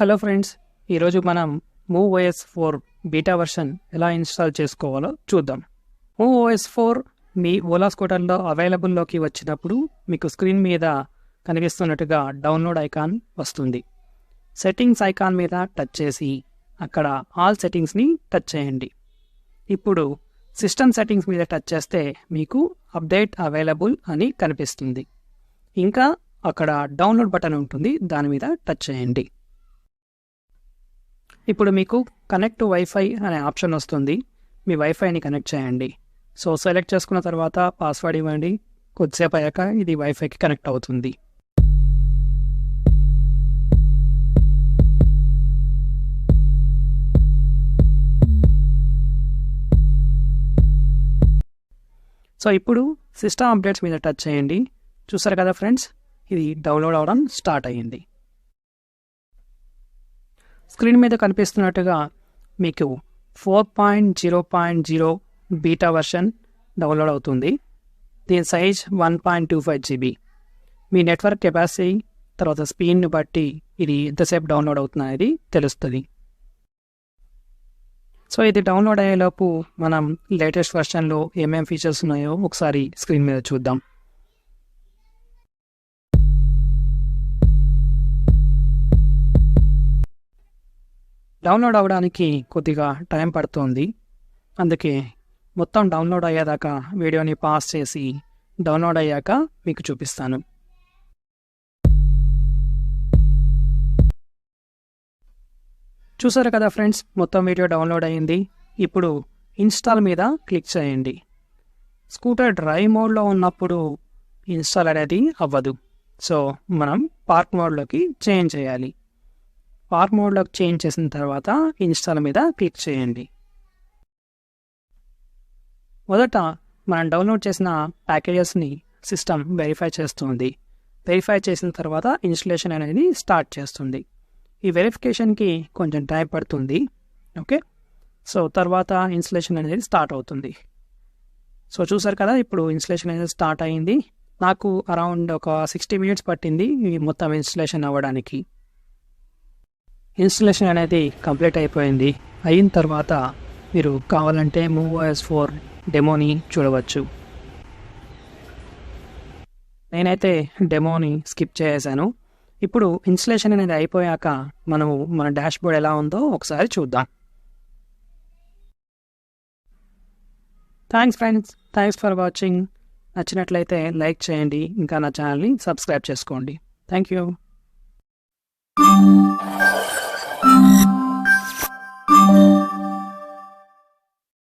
Hello friends, ఈరోజు మనం MoveOS4 beta version ఎలా ఇన్స్టాల్ చేసుకోవాలో చూద్దాం. MoveOS4 మీ ఓలా స్కూటర్లో అవైలబుల్లోకి వచ్చినప్పుడు మీకు స్క్రీన్ మీద కనిపిస్తున్నట్టుగా డౌన్లోడ్ ఐకాన్ వస్తుంది. సెట్టింగ్స్ ఐకాన్ మీద టచ్ చేసి అక్కడ ఆల్ సెట్టింగ్స్ని టచ్ చేయండి. ఇప్పుడు సిస్టమ్ సెట్టింగ్స్ మీద టచ్ చేస్తే మీకు అప్డేట్ అవైలబుల్ అని కనిపిస్తుంది. ఇంకా అక్కడ డౌన్లోడ్ బటన్ ఉంటుంది, దాని మీద టచ్ చేయండి. ఇప్పుడు మీకు కనెక్ట్ వైఫై అనే ఆప్షన్ వస్తుంది. మీ వైఫైని కనెక్ట్ చేయండి. సో సెలెక్ట్ చేసుకున్న తర్వాత పాస్వర్డ్ ఇవ్వండి. కొద్దిసేపు అయ్యాక ఇది వైఫైకి కనెక్ట్ అవుతుంది. సో ఇప్పుడు సిస్టమ్ అప్డేట్స్ మీద టచ్ చేయండి. చూసారు కదా ఫ్రెండ్స్, ఇది డౌన్లోడ్ అవ్వడం స్టార్ట్ అయ్యింది. స్క్రీన్ మీద కనిపిస్తున్నట్టుగా మీకు 4.0.0 బీటా వర్షన్ డౌన్లోడ్ అవుతుంది. దీని సైజ్ 1.25 GB. మీ నెట్వర్క్ కెపాసిటీ తర్వాత స్పీడ్ని బట్టి ఇది ఎంతసేపు డౌన్లోడ్ అవుతున్నది తెలుస్తుంది. సో ఇది డౌన్లోడ్ అయ్యేలోపు మనం లేటెస్ట్ వర్షన్లో ఏమేమి ఫీచర్స్ ఉన్నాయో ఒకసారి స్క్రీన్ మీద చూద్దాం. డౌన్లోడ్ అవ్వడానికి కొద్దిగా టైం పడుతుంది. అందుకే మొత్తం డౌన్లోడ్ అయ్యేదాకా వీడియోని పాజ్ చేసి డౌన్లోడ్ అయ్యాక మీకు చూపిస్తాను. చూసారు కదా ఫ్రెండ్స్, మొత్తం వీడియో డౌన్లోడ్ అయ్యింది. ఇప్పుడు ఇన్స్టాల్ మీద క్లిక్ చేయండి. స్కూటర్ డ్రైవ్ మోడ్లో ఉన్నప్పుడు ఇన్స్టాల్ అనేది అవ్వదు. సో మనం పార్క్ మోడ్లోకి చేంజ్ చేయాలి. పార్క్ మోడ్లోకి చేంజ్ చేసిన తర్వాత ఇన్స్టాల్ మీద క్లిక్ చేయండి. మొదట మనం డౌన్లోడ్ చేసిన ప్యాకేజెస్ని సిస్టమ్ వెరిఫై చేస్తుంది. వెరిఫై చేసిన తర్వాత ఇన్స్టలేషన్ అనేది స్టార్ట్ చేస్తుంది. ఈ వెరిఫికేషన్కి కొంచెం టైం పడుతుంది. ఓకే, సో తర్వాత ఇన్స్టలేషన్ అనేది స్టార్ట్ అవుతుంది. సో చూసారు కదా, ఇప్పుడు ఇన్స్టలేషన్ అనేది స్టార్ట్ అయ్యింది. నాకు అరౌండ్ ఒక 60 minutes పట్టింది ఈ మొత్తం ఇన్స్టలేషన్ అవ్వడానికి. ఇన్స్టలేషన్ అనేది కంప్లీట్ అయిపోయింది. అయిన తర్వాత మీరు కావాలంటే MoveOS4 డెమోని చూడవచ్చు. నేనైతే డెమోని స్కిప్ చేసేసాను. ఇప్పుడు ఇన్స్టలేషన్ అనేది అయిపోయాక మనము మన డాష్బోర్డ్ ఎలా ఉందో ఒకసారి చూద్దాం. Thanks friends, thanks for watching. నచ్చినట్లయితే లైక్ చేయండి, ఇంకా నా ఛానల్ని సబ్స్క్రైబ్ చేసుకోండి. Thank you.